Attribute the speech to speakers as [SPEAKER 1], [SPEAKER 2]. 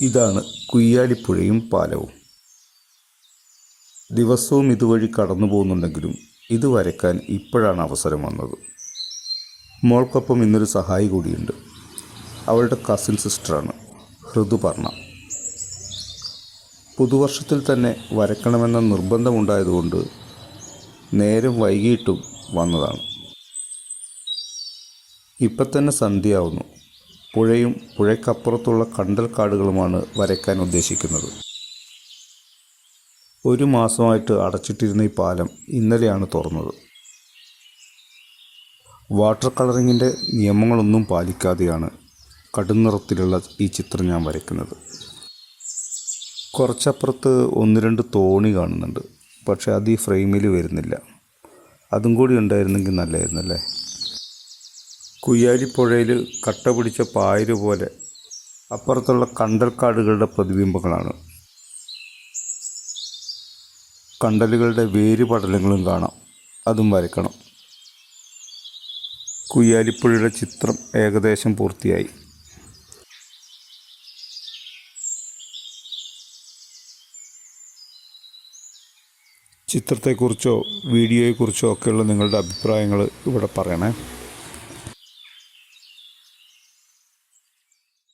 [SPEAKER 1] ഇതാണ് കുയ്യാലിപ്പുഴയും പാലവും. ദിവസവും ഇതുവഴി കടന്നു പോകുന്നുണ്ടെങ്കിലും ഇത് വരയ്ക്കാൻ ഇപ്പോഴാണ് അവസരം വന്നത്. മോൾക്കൊപ്പം ഇന്നൊരു സഹായി കൂടിയുണ്ട്. അവളുടെ കസിൻ സിസ്റ്ററാണ് ഋതുപർണ. പുതുവർഷത്തിൽ തന്നെ വരയ്ക്കണമെന്ന നിർബന്ധമുണ്ടായതുകൊണ്ട് നേരം വൈകിട്ടും വന്നതാണ്. ഇപ്പം തന്നെ സന്ധ്യയാവുന്നു. പുഴയും പുഴയ്ക്കപ്പുറത്തുള്ള കണ്ടൽക്കാടുകളുമാണ് വരയ്ക്കാൻ ഉദ്ദേശിക്കുന്നത്. ഒരു മാസമായിട്ട് അടച്ചിട്ടിരുന്ന ഈ പാലം ഇന്നലെയാണ് തുറന്നത്. വാട്ടർ കളറിങ്ങിൻ്റെ നിയമങ്ങളൊന്നും പാലിക്കാതെയാണ് കടുംനിറത്തിലുള്ള ഈ ചിത്രം ഞാൻ വരയ്ക്കുന്നത്. കുറച്ചപ്പുറത്ത് 1-2 തോണി കാണുന്നുണ്ട്. പക്ഷെ അത് ഈ ഫ്രെയിമിൽ വരുന്നില്ല. അതും കൂടി ഉണ്ടായിരുന്നെങ്കിൽ നല്ലതായിരുന്നല്ലേ. കുയ്യാലിപ്പുഴയിൽ കട്ട പിടിച്ച പായല് പോലെ അപ്പുറത്തുള്ള കണ്ടൽക്കാടുകളുടെ പ്രതിബിംബങ്ങളാണ്. കണ്ടലുകളുടെ വേരുപടലങ്ങളും കാണാം. അതും വരയ്ക്കണം. കുയ്യാലിപ്പുഴയുടെ ചിത്രം ഏകദേശം പൂർത്തിയായി. ചിത്രത്തെക്കുറിച്ചോ വീഡിയോയെക്കുറിച്ചോ ഒക്കെയുള്ള നിങ്ങളുടെ അഭിപ്രായങ്ങൾ ഇവിടെ പറയണേ.